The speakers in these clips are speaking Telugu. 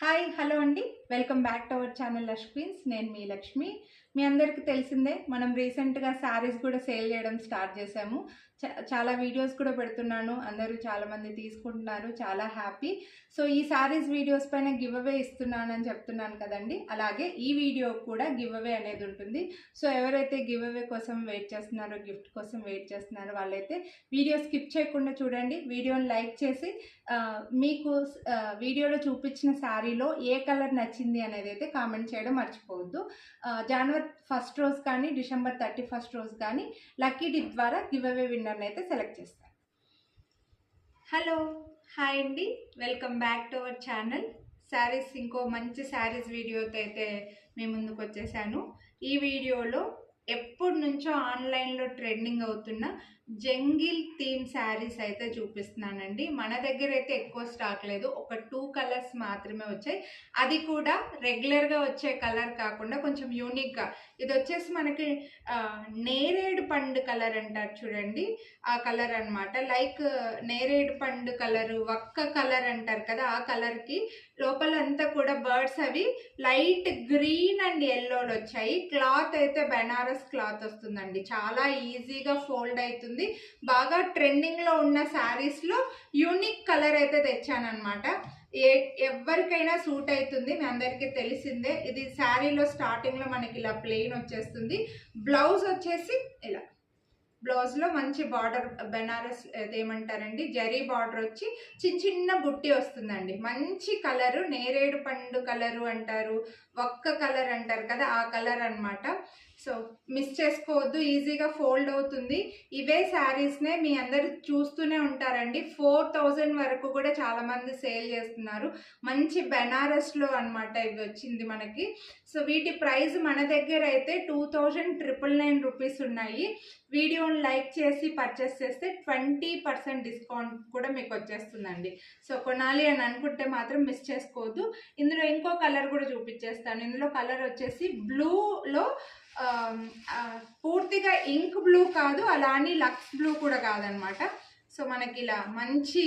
హాయ్ హలో అండి, welcome back to our channel Lush Queens. నేను మీ లక్ష్మి. మీ అందరికీ తెలిసిందే, మనం రీసెంట్గా శారీస్ కూడా సేల్ చేయడం స్టార్ట్ చేసాము. చాలా వీడియోస్ కూడా పెడుతున్నాను, అందరూ చాలామంది తీసుకుంటున్నారు, చాలా హ్యాపీ. సో ఈ శారీస్ వీడియోస్ పైన గివ్ అవే ఇస్తున్నానని చెప్తున్నాను కదండి, అలాగే ఈ వీడియో కూడా గివ్ అవే అనేది ఉంటుంది. సో ఎవరైతే గివ్ అవే కోసం వెయిట్ చేస్తున్నారో, గిఫ్ట్ కోసం వెయిట్ చేస్తున్నారో వాళ్ళైతే వీడియో స్కిప్ చేయకుండా చూడండి. వీడియోని లైక్ చేసి మీకు వీడియోలో చూపించిన శారీలో ఏ కలర్ నచ్చింది అనేది అయితే కామెంట్ చేయడం మర్చిపోవద్దు. జనవరి 1st రోజు కానీ డిసెంబర్ 31st రోజు కానీ లక్కీ డిప్ ద్వారా గివ్ అవే విన్నర్ని అయితే సెలెక్ట్ చేస్తాను. హలో హాయ్ అండి, welcome back to our channel. Saris ఇంకో మంచి శారీస్ వీడియోతో అయితే మీ ముందుకు వచ్చేసాను. ఈ వీడియోలో ఎప్పటి నుంచో ఆన్లైన్లో ట్రెండింగ్ అవుతున్న జంగిల్ థీమ్ శారీస్ అయితే చూపిస్తున్నానండి. మన దగ్గర అయితే ఎక్కువ స్టాక్ లేదు, ఒక 2 కలర్స్ మాత్రమే వచ్చాయి. అది కూడా రెగ్యులర్గా వచ్చే కలర్ కాకుండా కొంచెం యూనిక్గా. ఇది వచ్చేసి మనకి నేరేడు పండు కలర్ అంటారు చూడండి, ఆ కలర్ అనమాట. లైక్ నేరేడు పండు కలరు, వక్క కలర్ అంటారు కదా, ఆ కలర్కి లోపలంతా కూడా బర్డ్స్ అవి లైట్ గ్రీన్ అండ్ ఎల్లోలో వచ్చాయి. క్లాత్ అయితే బెనారస్ క్లాత్ వస్తుందండి, చాలా ఈజీగా ఫోల్డ్ అవుతుంది. బాగా ట్రెండింగ్లో ఉన్న శారీస్లో యూనిక్ కలర్ అయితే తెచ్చానమాట. ఎవరికైనా సూట్ అవుతుంది, మీ అందరికీ తెలిసిందే. ఇది శారీలో స్టార్టింగ్లో మనకి ఇలా ప్లెయిన్ వచ్చేస్తుంది. బ్లౌజ్ వచ్చేసి ఇలా, బ్లౌజ్లో మంచి బార్డర్, బెనారస్ ఏమంటారండి, జరీ బార్డర్ వచ్చి చిన్న చిన్న బుట్టి వస్తుందండి. మంచి కలరు, నేరేడు పండు కలరు అంటారు, ఒక్క కలర్ అంటారు కదా, ఆ కలర్ అనమాట. సో మిస్ చేసుకోవద్దు, ఈజీగా ఫోల్డ్ అవుతుంది. ఇవే శారీస్నే మీ అందరు చూస్తూనే ఉంటారండి. 4000 వరకు కూడా చాలామంది సేల్ చేస్తున్నారు. మంచి బెనారస్లో అనమాట ఇవి వచ్చింది మనకి. సో వీటి ప్రైస్ మన దగ్గర అయితే 2999 రూపీస్ ఉన్నాయి. వీడియోని లైక్ చేసి పర్చేస్ చేస్తే 20% డిస్కౌంట్ కూడా మీకు వచ్చేస్తుందండి. సో కొనాలి అని అనుకుంటే మాత్రం మిస్ చేసుకోవద్దు. ఇందులో ఇంకో కలర్ కూడా చూపించేస్తాను. ఇందులో కలర్ వచ్చేసి బ్లూలో పూర్తిగా ఇంక్ బ్లూ కాదు, అలా అని లక్స్ బ్లూ కూడా కాదనమాట. సో మనకి ఇలా మంచి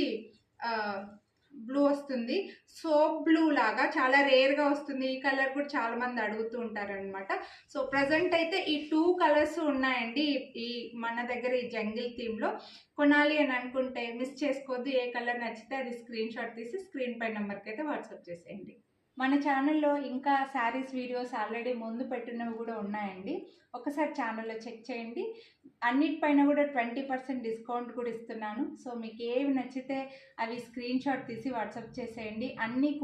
బ్లూ వస్తుంది, సోప్ బ్లూ లాగా చాలా రేర్గా వస్తుంది. ఈ కలర్ కూడా చాలా మంది అడుగుతూ ఉంటారనమాట. సో ప్రజెంట్ అయితే ఈ 2 కలర్స్ ఉన్నాయండి ఈ మన దగ్గర ఈ జంగిల్ థీమ్లో. కొనాలి అని అనుకుంటే మిస్ చేసుకోవద్దు. ఏ కలర్ నచ్చితే అది స్క్రీన్ షాట్ తీసి స్క్రీన్ పై నెంబర్కి అయితే వాట్సాప్ చేసేయండి. మన ఛానల్లో ఇంకా శారీస్ వీడియోస్ ఆల్రెడీ ముందు పెట్టినవి కూడా ఉన్నాయండి, ఒకసారి ఛానల్లో చెక్ చేయండి. అన్నిటిపైన కూడా 20% డిస్కౌంట్ కూడా ఇస్తున్నాను. సో మీకు ఏవి నచ్చితే అవి స్క్రీన్ షాట్ తీసి వాట్సాప్ చేసేయండి. అన్నీ కూడా